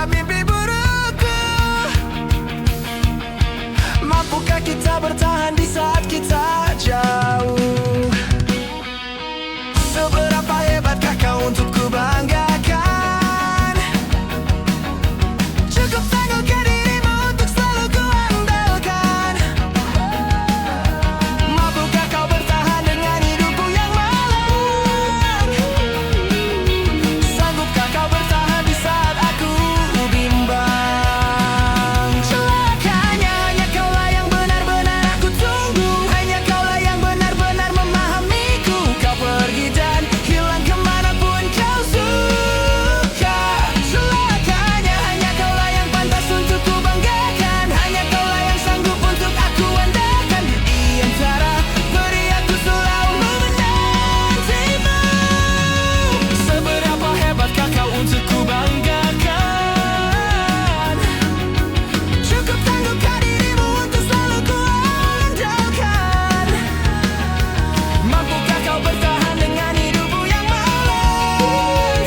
setiap mimpi burukku. Mampukah kita bertahan di saat kita jauh? Seberapa hebatkah kau untuk ku banggakan? Cukup tanggungkan dirimu untuk selalu ku andalkan. Mampukah kau bertahan dengan hidupmu yang malang? Sanggupkah kau bertahan di saat aku bimbang? Celakanya hanya kaulah yang benar-benar aku tunggu. Hanya kaulah yang benar-benar memahamiku. Kau pergi dan hilang kemanapun kau suka. Celakanya hanya kaulah yang pantas untuk ku banggakan. Hanya kaulah yang sanggup untuk aku andalkan. Di antara peri aku selalu menantimu. Seberapa hebatkah kau untuk ku banggakan? Cukup tanggungkan dirimu untuk selalu ku andalkan. Mampukah kau bertahan dengan hidupmu yang malang?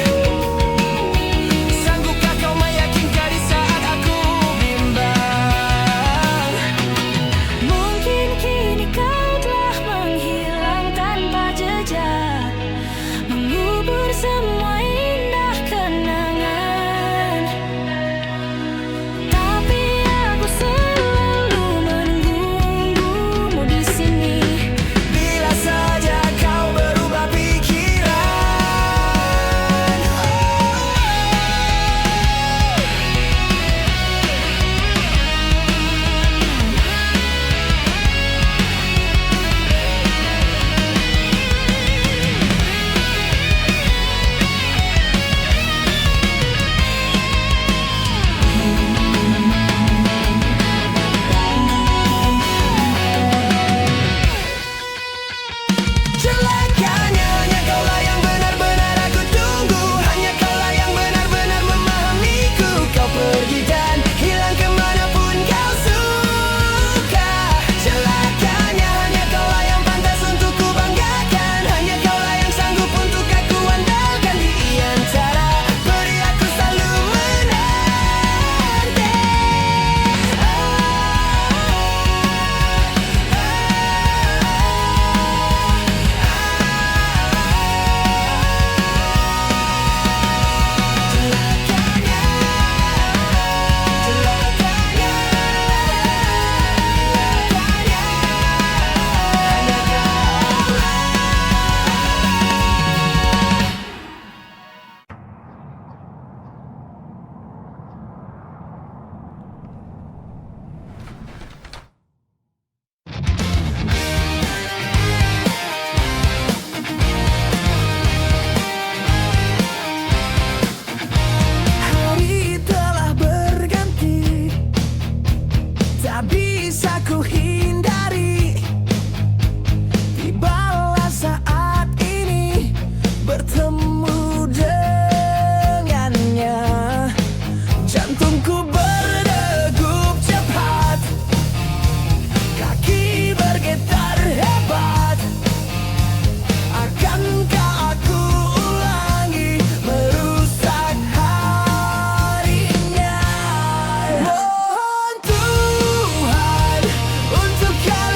Sanggupkah kau meyakinkan di saat aku bimbang? Mungkin kini kau telah menghilang tanpa jejak, mengubur semua indah kenangan. Tapi aku selalu menunggumu di sini. Bila saja kau berubah pikiran. Celakanya hanya kaulah yang benar-benar aku tunggu. Hanya kaulah yang benar-benar memahamiku. Kau pergi dan hilang kemanapun kau suka. Celakanya hanya kaulah yang pantas untuk ku banggakan. Hanya kaulah yang sanggup untuk aku andalkan. Di antara peri aku selalu menanti. Hari telah berganti, tak bisa ku hindari. Tibalah saat ini bertemu dengannya. Jantungku berdegup cepat, kaki bergetar hebat. Akankah aku ulangi merusak harinya? Mohon Tuhan untuk kali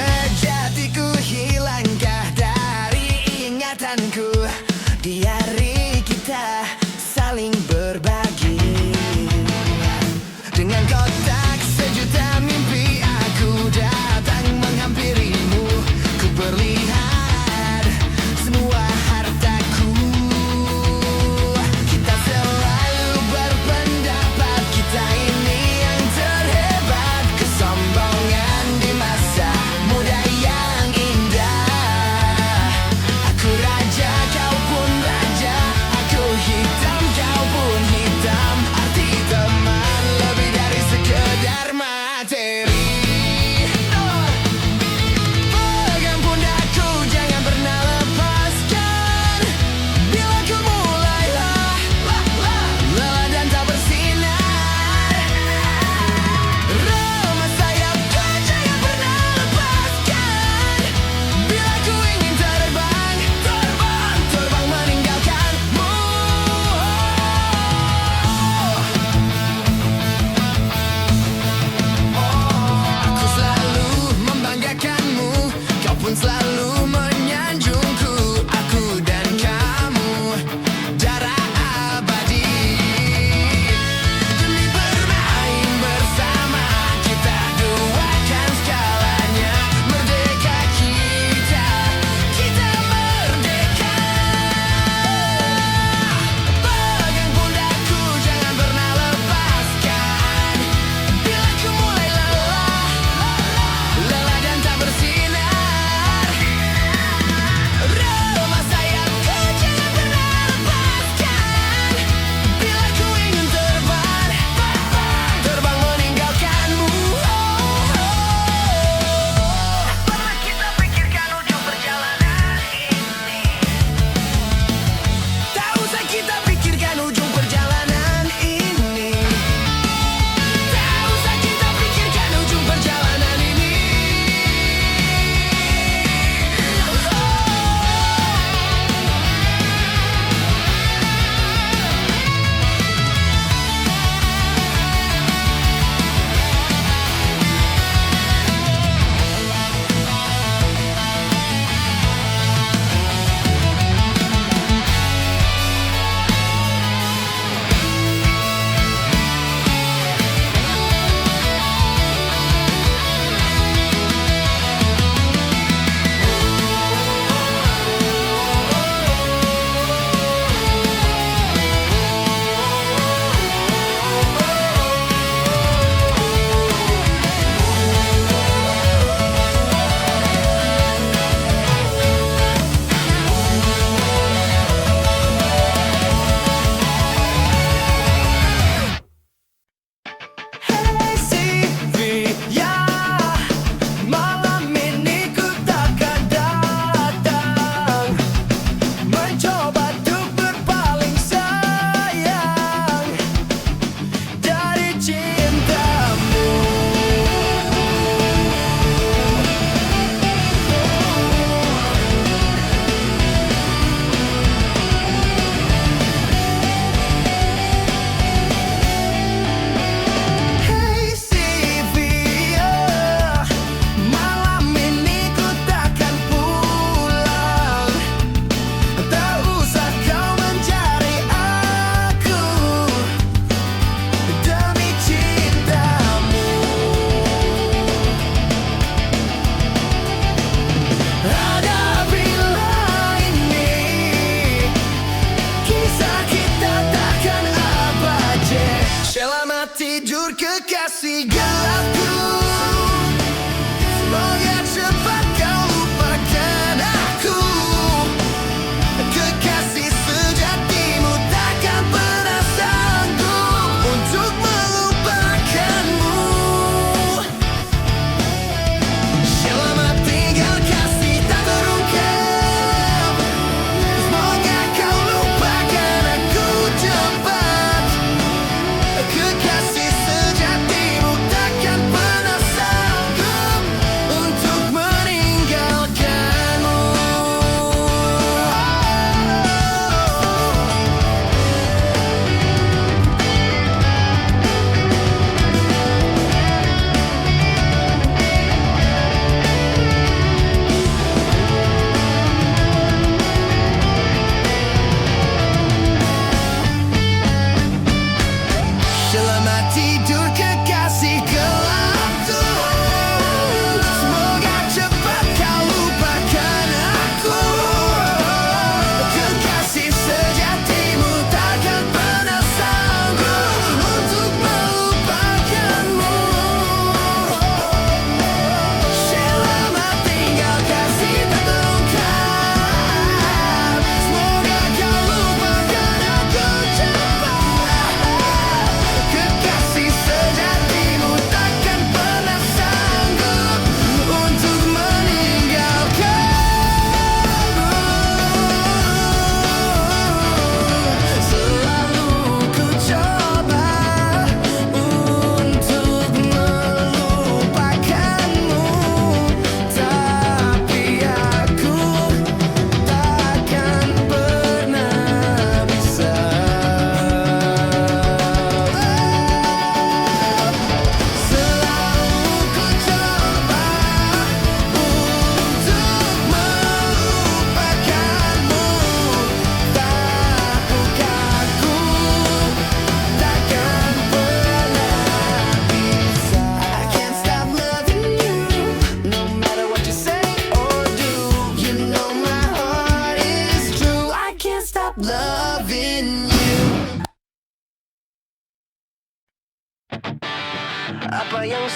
sejatiku hilangkah dari ingatanku. Di hari kita saling berbagi dengan kotak sejuta mimpi, aku datang menghampirimu. Ku berlihat semua hartaku. Kita selalu berpendapat kita ini yang terhebat. Kesombongan di masa muda yang indah. Aku raja, kau pun raja. Aku hitam, kau pun hitam. Arti teman lebih dari sekedar materi. Pegang pundakku, jangan pernah lepaskan. Bila ku mulai lelah dan tak bersinar, remah sayapku, jangan pernah lepaskan. Bila ku ingin terbang, terbang meninggalkanmu. Aku selalu membanggakanmu, kau pun selalu menyanjungku. Aku dan kamu darah abadi. Demi bermain bersama, kita duakan segalanya. Merdeka kita, kita merdeka. Pegang pundakku, jangan pernah lepaskan. Bila ku mulai lelah dan tak bersinar,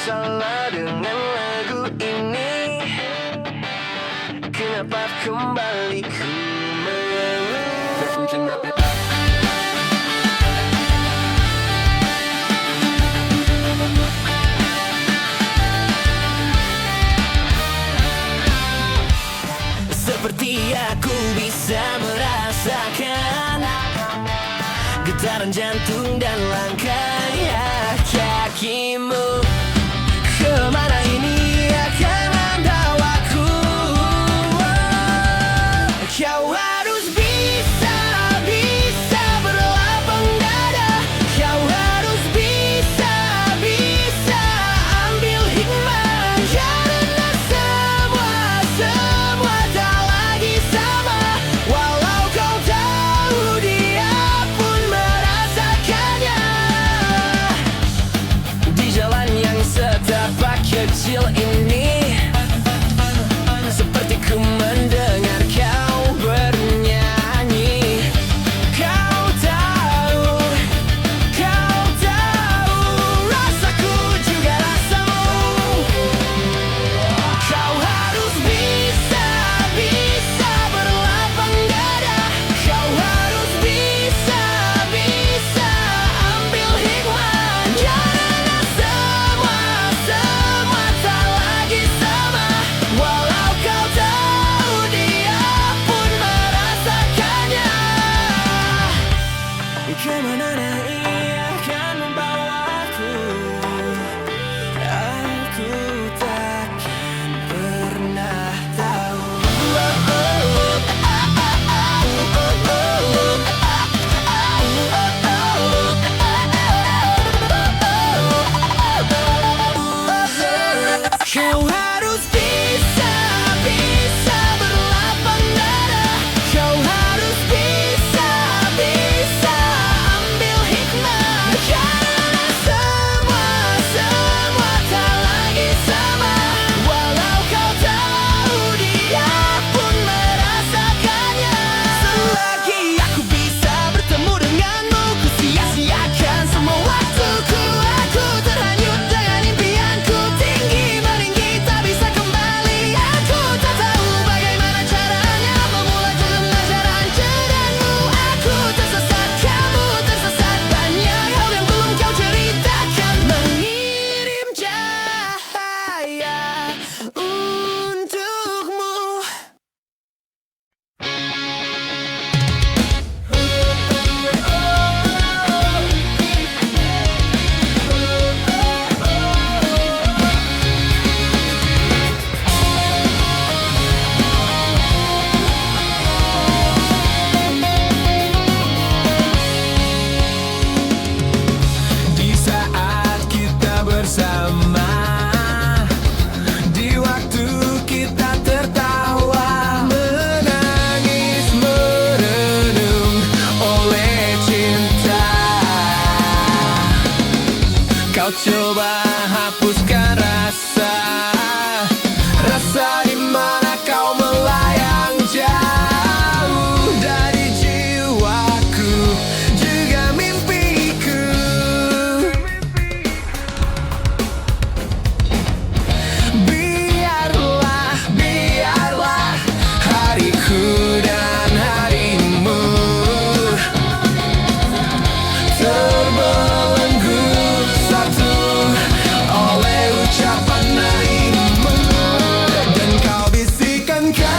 salah dengan lagu ini? Kenapa kembali ku mengeluh? Seperti aku bisa merasakan getaran jantung dan langkahnya kakimu. Kemana ini akan membawaku? Kau harus bisa berlapang dada. Kau harus bisa ambil hikmah. Karena semua tak lagi sama. Walau kau tahu dia pun merasakannya. Di jalan yang setapak kecil ini, seperti ku mendengar kau bernyanyi. Kau tahu rasaku juga rasamu. Kau harus bisa berlapang dada. Kau harus bisa ambil hikmah. Karena semua tak lagi sama. Walau kau tahu dia pun merasakannya. Kemana ia akan membawaku? Aku takkan pernah tahu. Kau harus bisa berlapang dada. Kau harus bisa ambil hikmah. Karena semua tak lagi sama. Walau kau tahu dia pun merasakannya. Selagi aku bisa bertemu denganmu, ku sia-siakan semua waktuku. Aku terhanyut dengan impianku. Tinggi meninggi tak bisa kembali. Aku tak tahu bagaimana caranya memulai pembelajaran denganmu. Aku tersesat, kamu tersesat. Banyak hal yang belum kau ceritakan. Mengirim cahaya untukmu. Di saat kita bersama, di waktu kita tertawa, menangis, merenung oleh cinta. Kau coba hapuskan rasa di mana kau melayang jauh dari jiwaku, juga mimpiku. Biarlah hariku dan harimu terbelenggu satu oleh ucapan darimu. Dan kau bisikan kata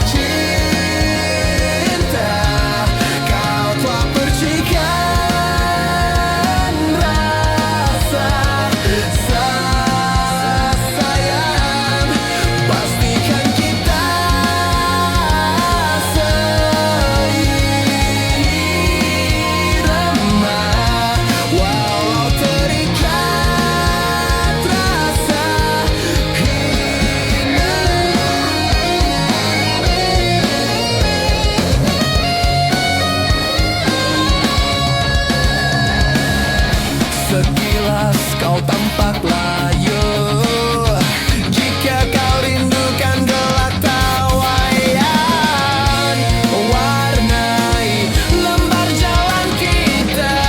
cinta. Kau telah percikan rasa sayang. Pastikan kita seirama. Walau terikat rasa hina. Sekilas kau tampak layu jika kau rindukan gelak tawayan. Warnai lembar jalan kita.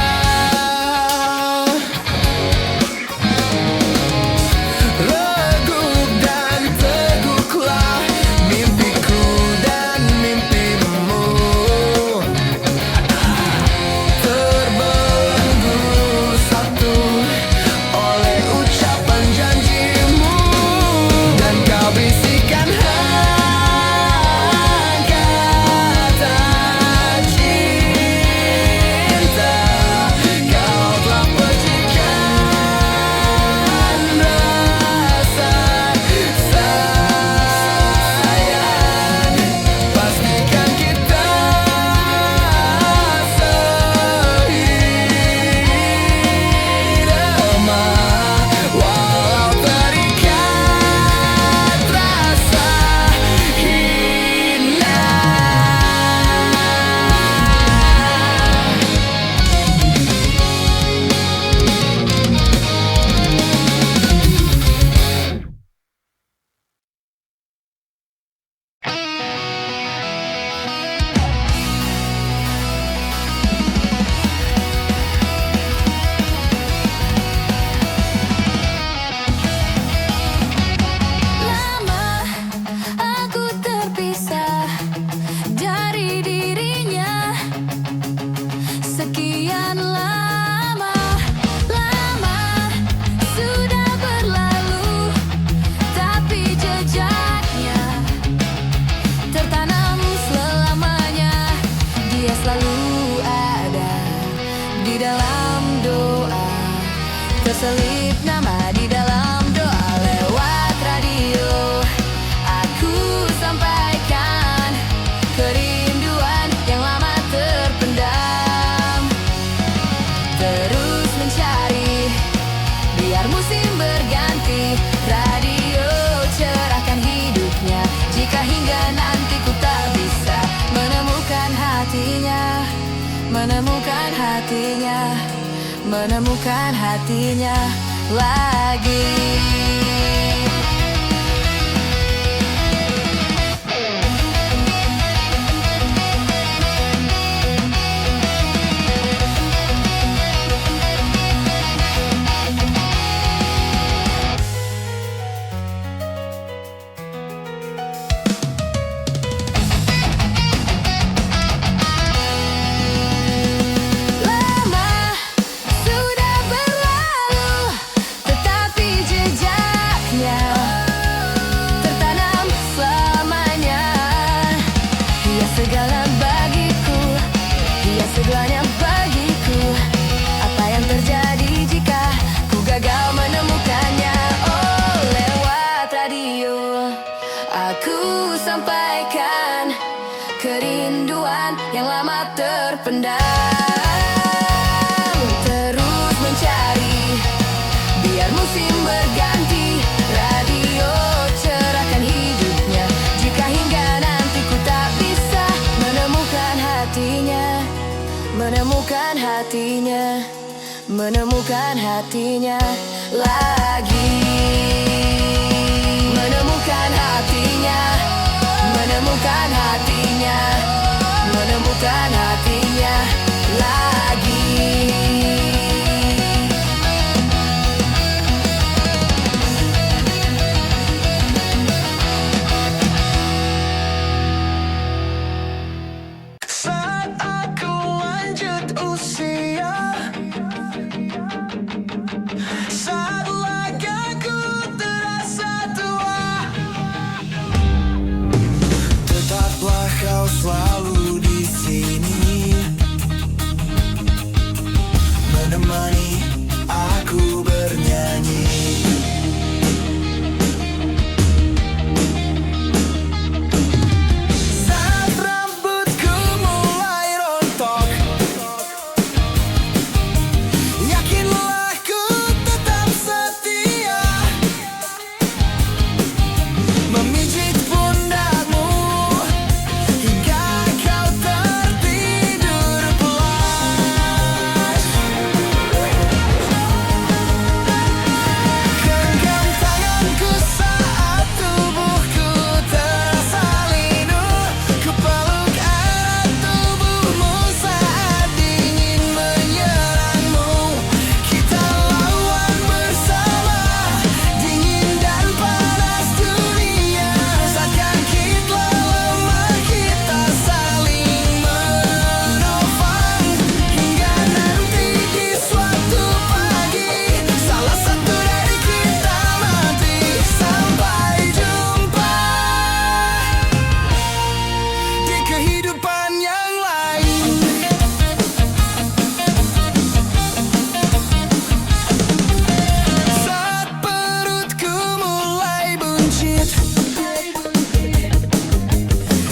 hatinya, menemukan hatinya lagi. Lama sudah berlalu, tetapi jejaknya tertanam selamanya. Ia segala bagiku, ia segalanya bagiku. Apa yang terjadi jika ku gagal menemukannya? Oh, lewat radio aku sampaikan kerinduan yang lama terpendam. Terus mencari, biar musim berganti. Radio cerahkan hidupnya. Jika hingga nanti ku tak bisa menemukan hatinya, menemukan hatinya, menemukan hatinya lagi. Menemukan hatinya, menemukan hatinya, menemukan hatinya lagi. Saat aku lanjut usia, saat lagaku terasa tua, tetaplah kau selalu di sini, menemani aku bernyanyi. Saat rambutku mulai rontok, yakinlah ku tetap setia, memijit pundakmu hingga kau tertidur pulas. Genggam tanganku saat tubuhku terasa linu, ku peluk erat tubuhmu saat dingin menyerangmu. Kita lawan bersama dingin dan panas dunia. Saat kaki telah lemah, kita saling menopang hingga nanti di suatu pagi salah satu dari kita mati. Sampai jumpa di kehidupan yang lain. Saat perutku mulai buncit,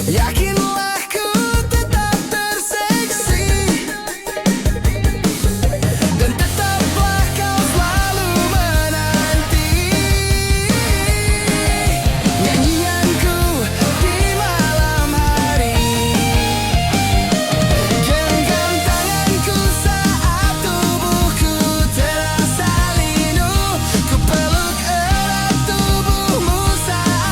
yakinlah ku tetap terseksi, dan tetaplah kau selalu menanti nyanyianku di malam hari. Genggam tanganku saat tubuhku terasa linu, ku peluk erat tubuhmu saat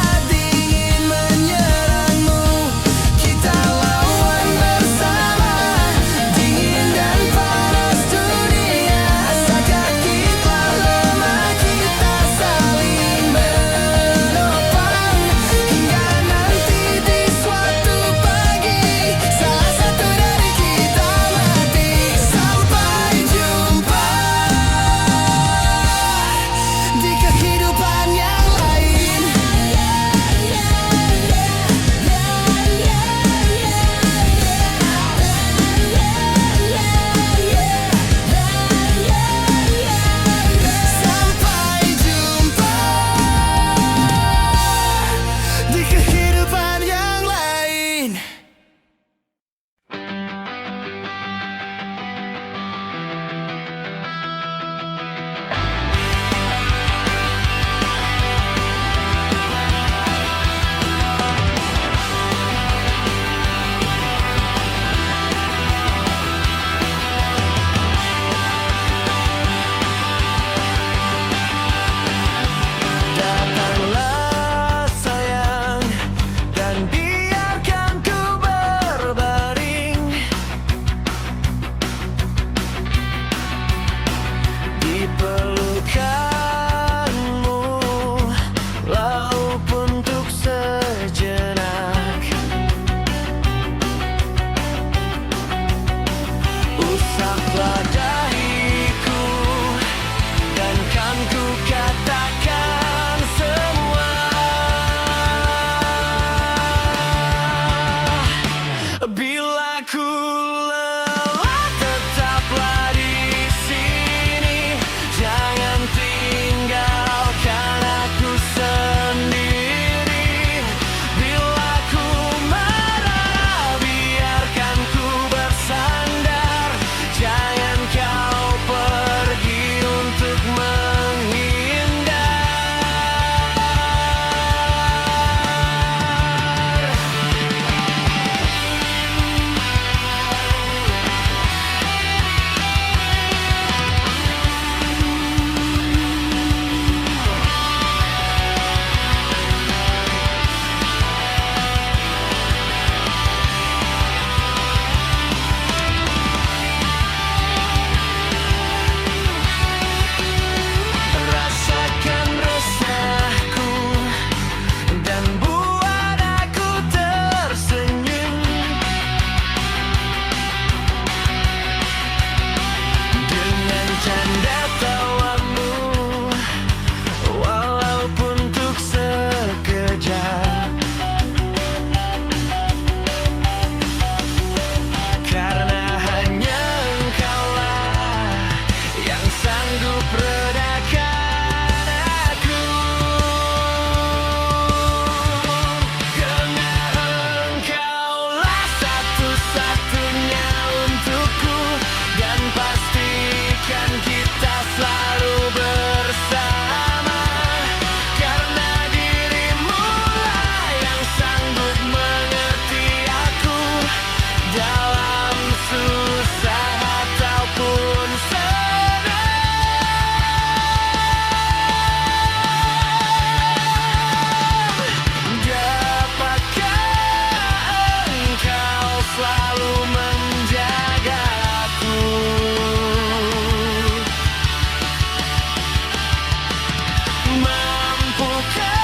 Mampukah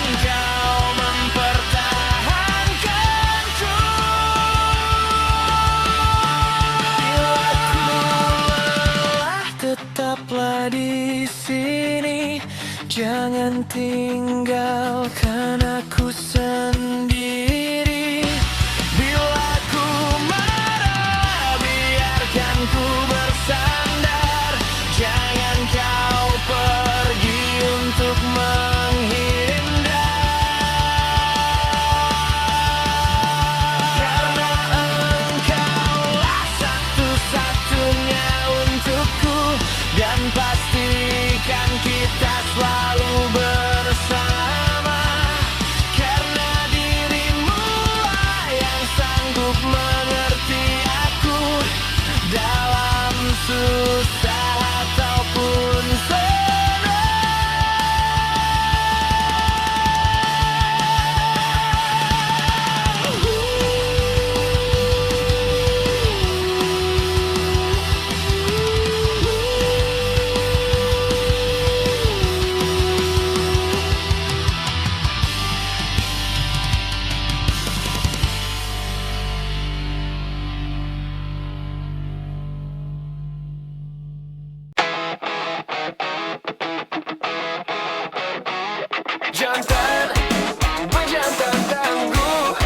engkau mempertahankanku? Bila ku lelah, tetaplah di sini. Jangan tinggalkan aku sendiri. Bila ku marah, biarkan ku bersandar. Jangan kau pergi untuk menghindar. Karena engkaulah satu-satunya untukku. Dan pastikan kita selalu bersama. Karena dirimu lah yang sanggup mengerti aku dalam susah ataupun jantan, pejantan tangguh.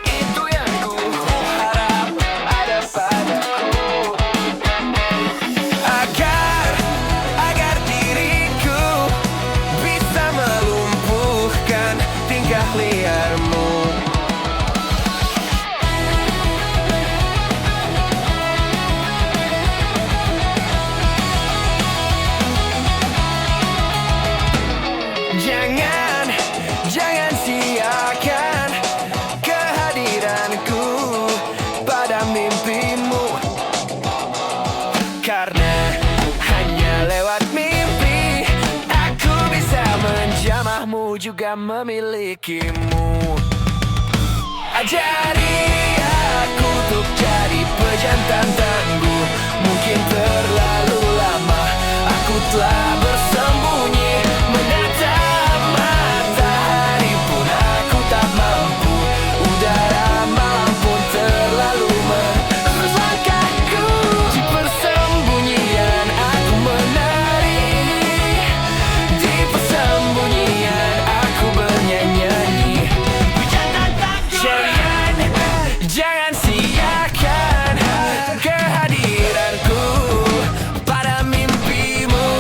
Itu yang ku harap ada padaku. Agar diriku bisa melumpuhkan tingkah liarmu. Jangan siakan kehadiranku pada mimpimu. Karena hanya lewat mimpi aku bisa menjamahmu, juga memilikimu. Ajari aku untuk jadi pejantan tangguh. Mungkin terlalu lama aku telah bersembunyi menatap matahari pun aku tak mampu. Udara malam pun terlalu menembus langkahku. Di persembunyian aku menari. Di persembunyian aku bernyanyi. Jangan siakan kehadiranku pada mimpimu.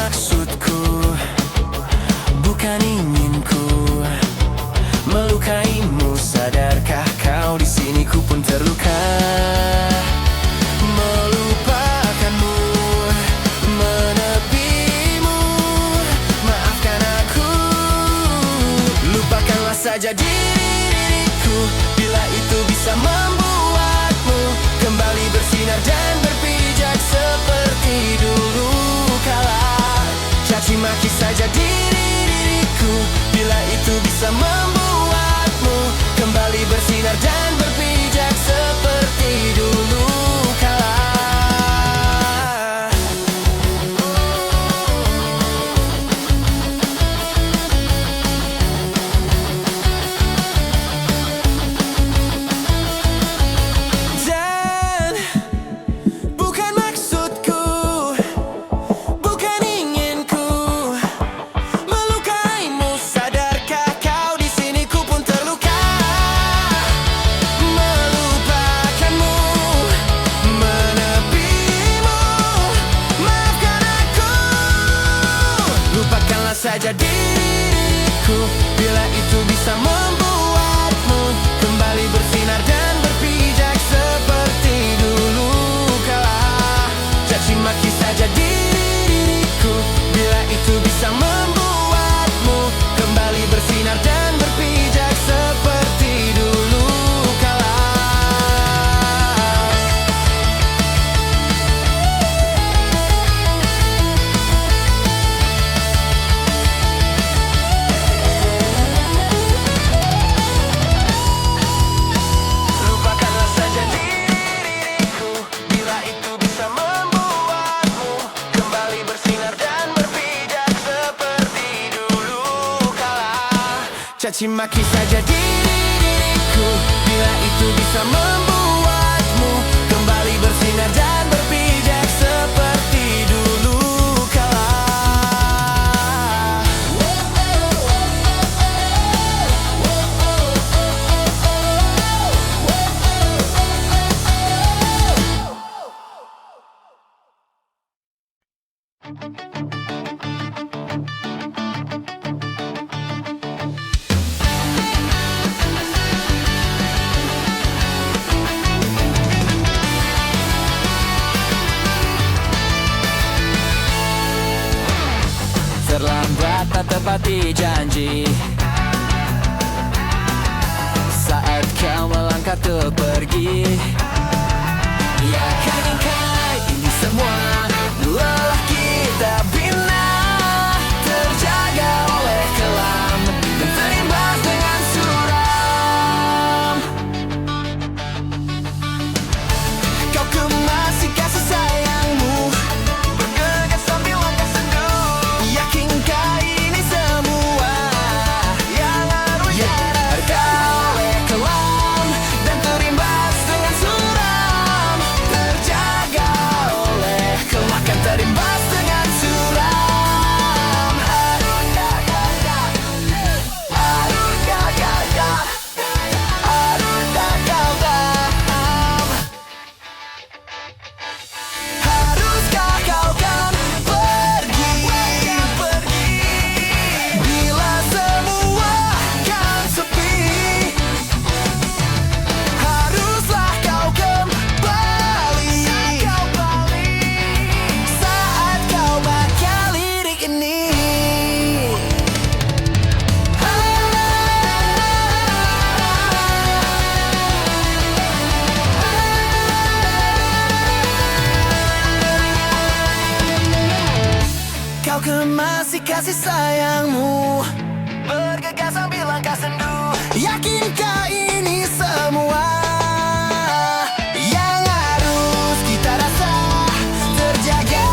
maksudku, bukan inginku melukaimu. Sadarkah kau di sini ku pun terluka. Melupakanmu, menepimu, maafkan aku. Lupakanlah saja diriku, bila itu bisa membuatmu kembali bersinar dan berpijak seperti dulu kala. Caci maki saja diriku, bila itu bisa membuatmu kembali bersinar dan berpijak seperti dulu kala. Dan bukan maksudku, bukan inginku melukaimu. Sadarkah kau di sini ku pun terluka. Melupakanmu, menepimu, maafkan aku. Lupakanlah saja diriku, bila itu bisa membuatmu kembali bersinar dan berpijak seperti dulu kala. Caci maki saja diriku, bila itu bisa membuatmu kembali bersinar dan berpijak seperti dulu kala. Lupakanlah saja diriku, bila itu bisa membuatmu kembali bersinar dan berpijak seperti dulu kala. Caci maki saja diriku, bila itu bisa membuatmu kembali bersinar dan berpijak seperti dulu kala. Terlambat tak tepati janji, saat kau melangkah tuh pergi. Yakankah ini semua lelah kita bina, terjaga oleh kelam dan terimbas dengan suram. Kau kemasi kasih sayangmu, bergegas sambil langkah sendu. Yakinkah ini semua yang harus terjaga oleh kelam dan terimbas dengan suram. Terjaga oleh kelam kan terimbas dengan suram. Aduh gagal, aduh gagal, aduh gagal. Haruskah kau kan pergi bila semua kan sepi? Haruslah kau kembali saat kau bakal lirik ini. Kau kemasi kasih sayangmu, bergegas sambil langkah sendu. Yakinkah ini semua yang harus kita rasa? Terjaga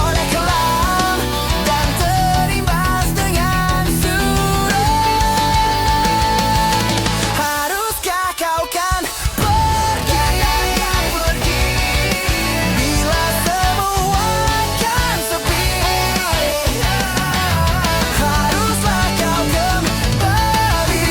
oleh kelam dan terimbas dengan suram. Haruskah kau kan pergi bila semua kan sepi? Haruslah kau kembali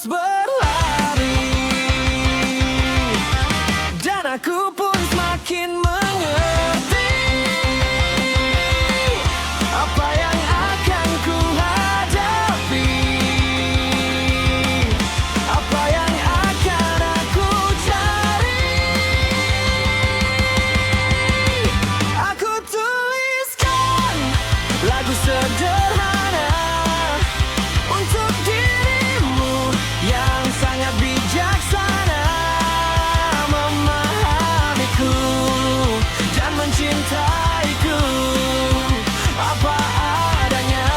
berlari, dan aku pun semakin mengerti apa yang akan ku hadapi, apa yang akan aku cari. Aku tuliskan lagu sederhana untuk dirimu yang sangat bijaksana, memahamiku dan mencintaiku apa adanya,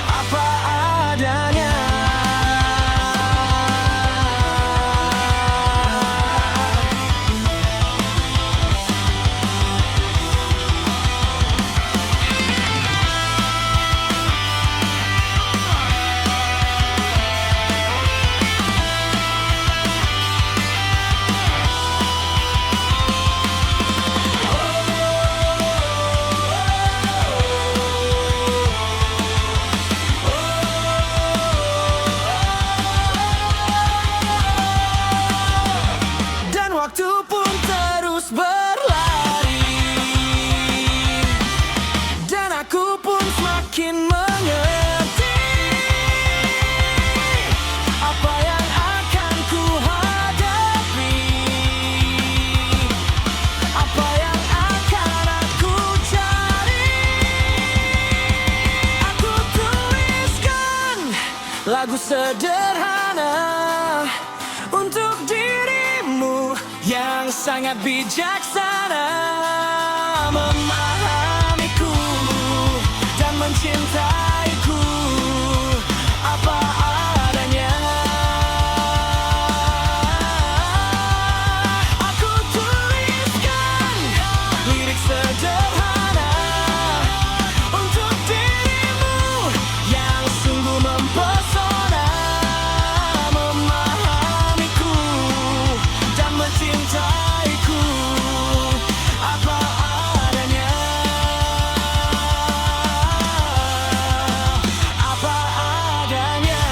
apa adanya. Dan waktu pun terus berlari, dan aku pun semakin mengerti apa yang akan ku hadapi, apa yang akan aku cari. Aku tuliskan lagu sederhana untuk dirimu yang sangat bijaksana, memahamiku dan mencintaiku apa adanya. Aku tuliskan lirik sederhana untuk dirimu yang sungguh mempesona, memahamiku dan mencintaiku apa adanya, apa adanya.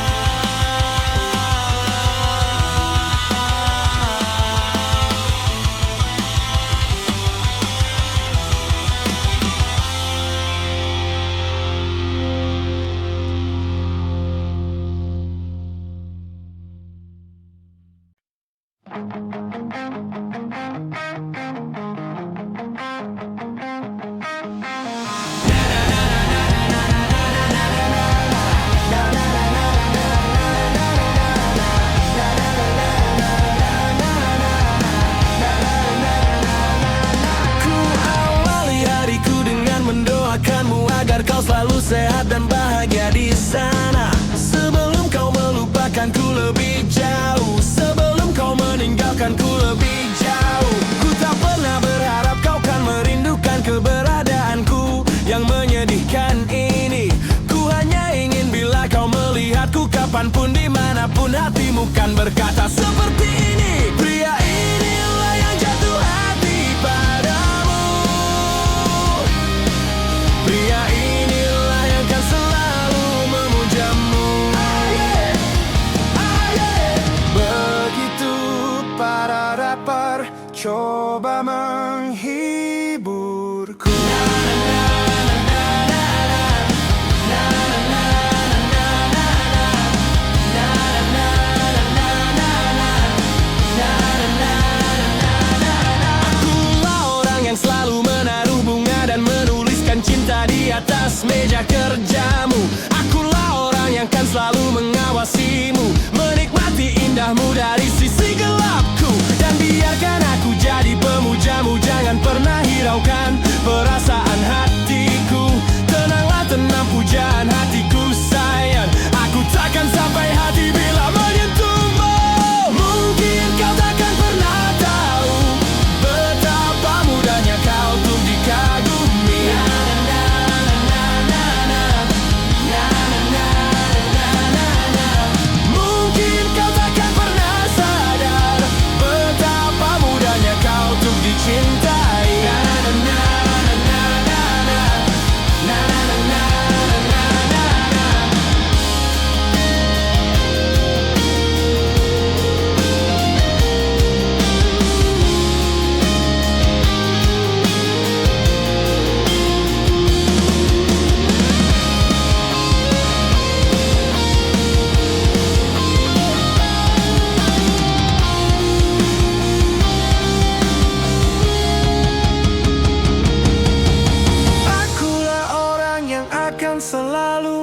Ku awali hariku dengan mendoakanmu agar kau selalu sehat dan bahagia di sana. Sebelum kau melupakanku lebih jauh, sebelum kau meninggalkanku lebih jauh. Ku tak pernah berharap kau kan merindukan keberadaanku yang menyedihkan ini. Ku hanya ingin bila kau melihatku kapanpun dimanapun, hatimu kan berkata seperti ini: pria inilah yang jatuh hati padamu, pria inilah yang kan selalu memujamu. Begitu para rapper coba menghiburku. Na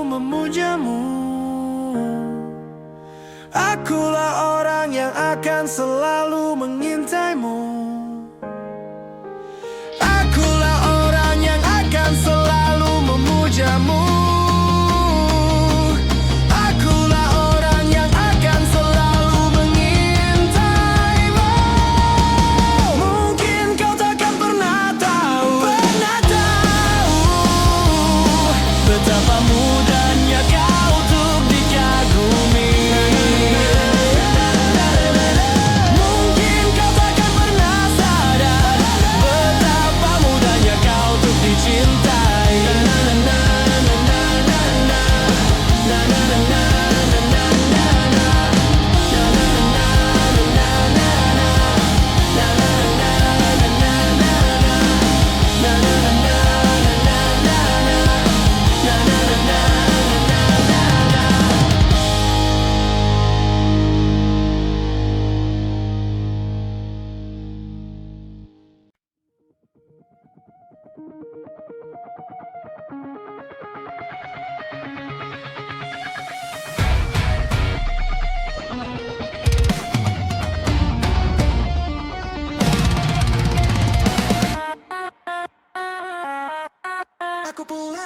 selalu memujamu. Akulah orang yang akan selalu mengintaimu. Akulah orang yang akan selalu memujamu. Akulah orang yang akan selalu mengintaimu. Mungkin kau takkan pernah tahu betapa mudahnya kau untuk dikagumi. Mungkin kau takkan pernah sadar betapa mudahnya kau untuk dicintai. Aku pulang.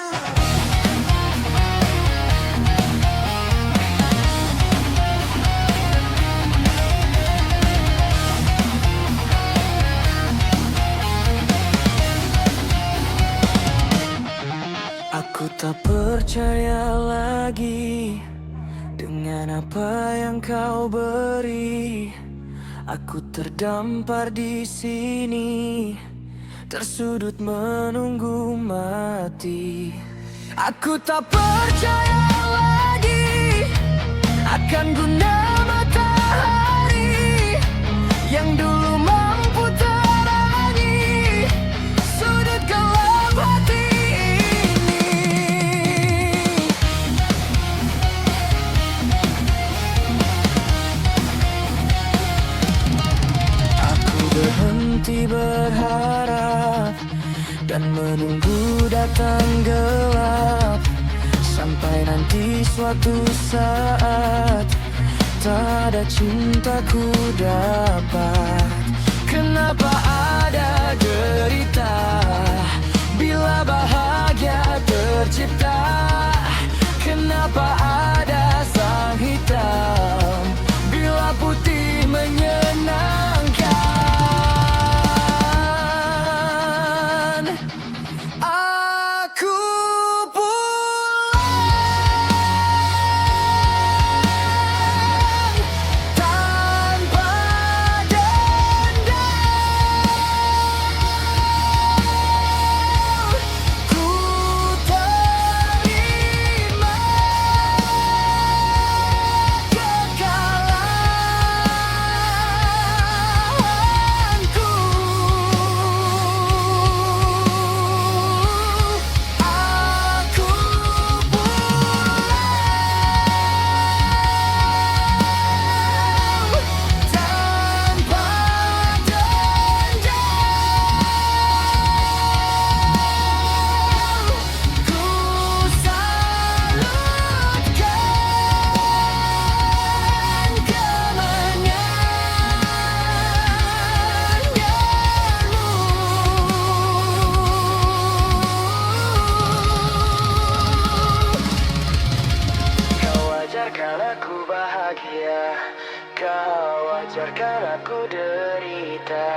Aku tak percaya lagi dengan apa yang kau beri. Aku terdampar di sini, tersudut menunggu mati. Aku tak percaya lagi akan guna matahari yang dulu mampu terangi sudut gelap hati ini. Aku berhenti berharap dan menunggu datang gelap, sampai nanti suatu saat tak ada cintaku dapat. Kenapa ada derita bila bahagia tercipta? Kenapa ada sang hitam bila putih menyenangkan? Aku pulang tanpa dendam. Ku terima kekalahanku. Aku pulang tanpa dendam. Ku salutkan kemenanganmu. Kau ajarkan aku bahagia, kau ajarkan aku derita.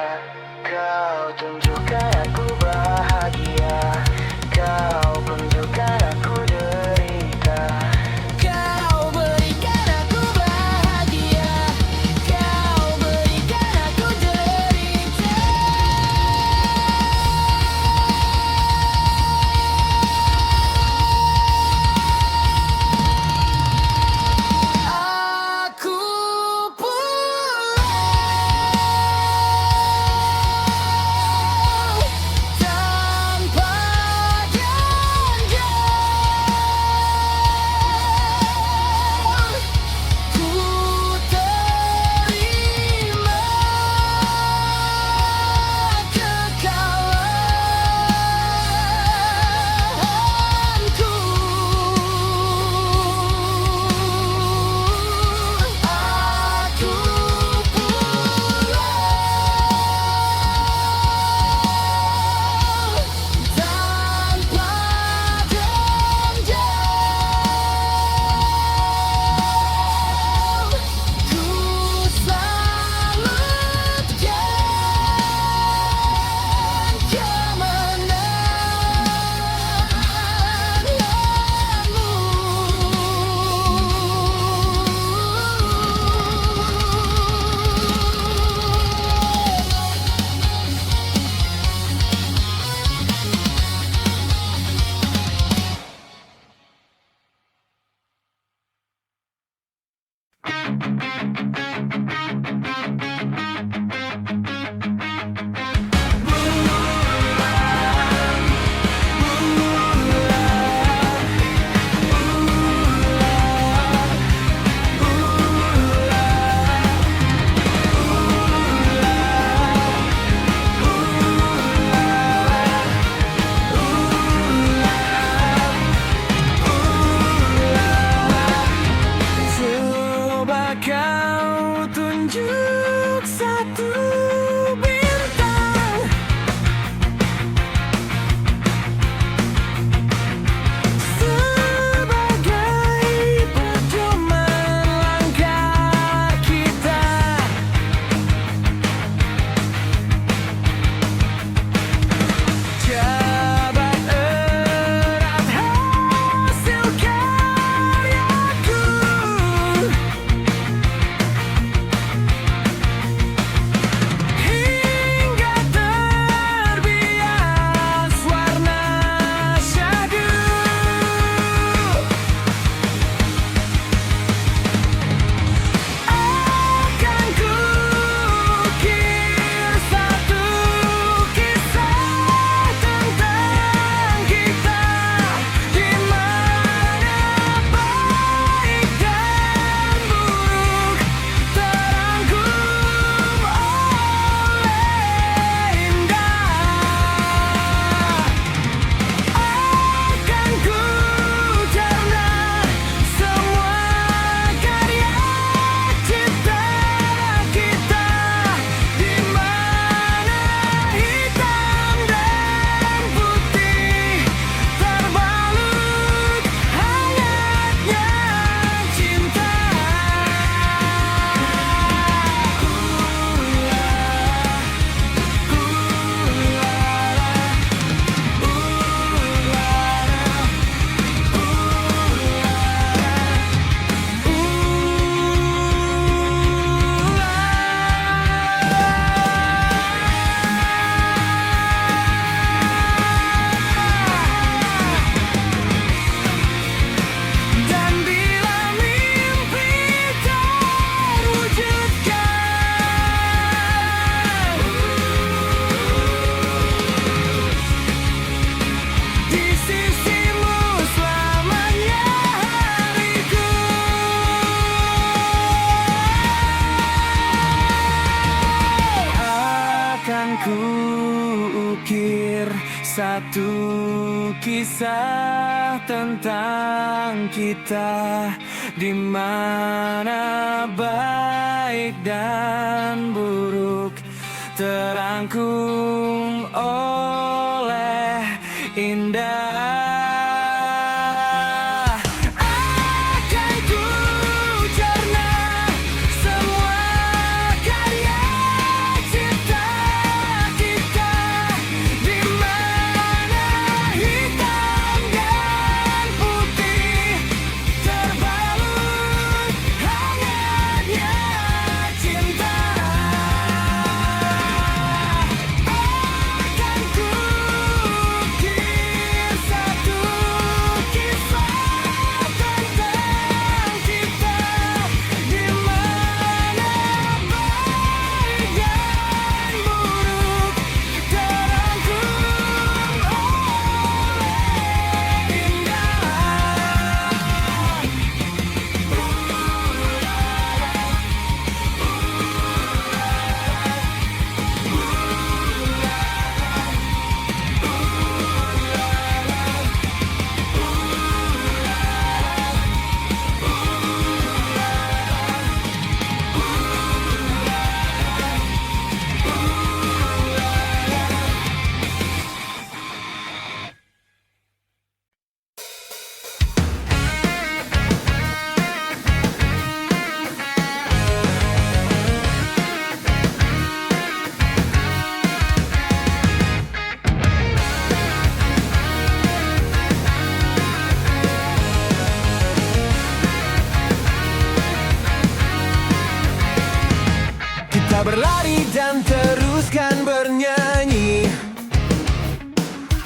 Kau tunjukkan aku bahagia, kau tunjukkan aku derita. Kau berikan aku bahagia, kau berikan aku derita. Aku pulang satu kisah tentang kita, di mana baik dan buruk terangkum oleh indah. Akan ku cerna semua karya cipta kita, di mana hitam dan putih terbalut hangatnya cinta. Akan ku ukir satu kisah tentang kita, di mana baik dan buruk terangkum oleh indah. Kita berlari dan teruskan bernyanyi.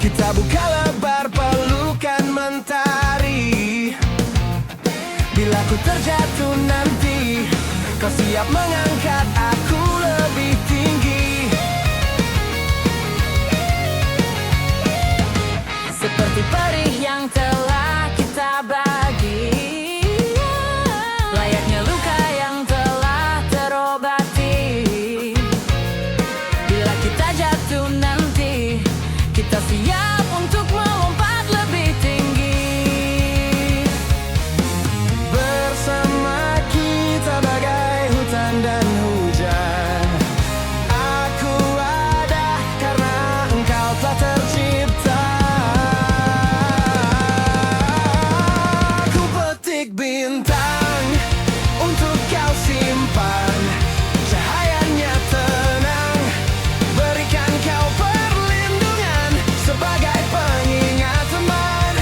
Kita buka lebar pelukan mentari. Bila ku terjatuh nanti, kau siap mengangkat aku lebih tinggi. Seperti perih yang telah kita bagi, layaknya luka yang telah terobati. Bila kita jatuh nanti, kita siap untuk melompat lebih tinggi. Bersama kita bagai hutan dan hujan. Aku ada karena engkau telah tercipta. Ku petik bintang untuk kau simpan. Cahayanya tenang, berikan kau perlindungan, sebagai pengingat teman,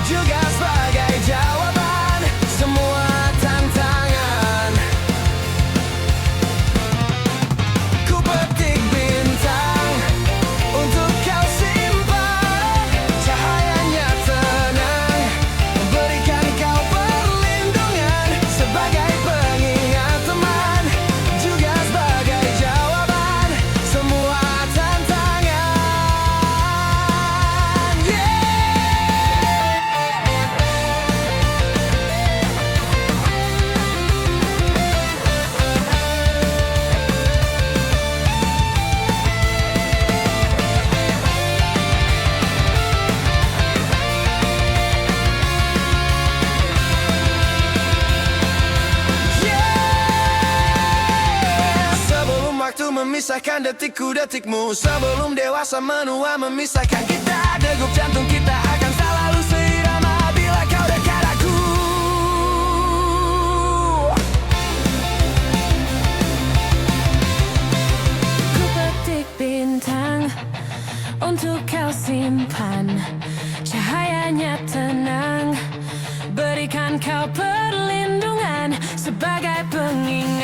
juga sebagai jawaban semua tantangan. Ku petik bintang untuk kau simpan. Cahayanya tenang, berikan kau perlindungan, sebagai pengingat teman, juga sebagai jawaban semua tantangan. Sebelum waktu memisahkan detikku-detikmu, sebelum dewasa menua memisahkan kita, degup jantung kita akan selalu seirama bila kau dekat aku. Ku petik bintang untuk kau simpan. Cahayanya tenang, berikan kau perlindungan, sebagai pengingat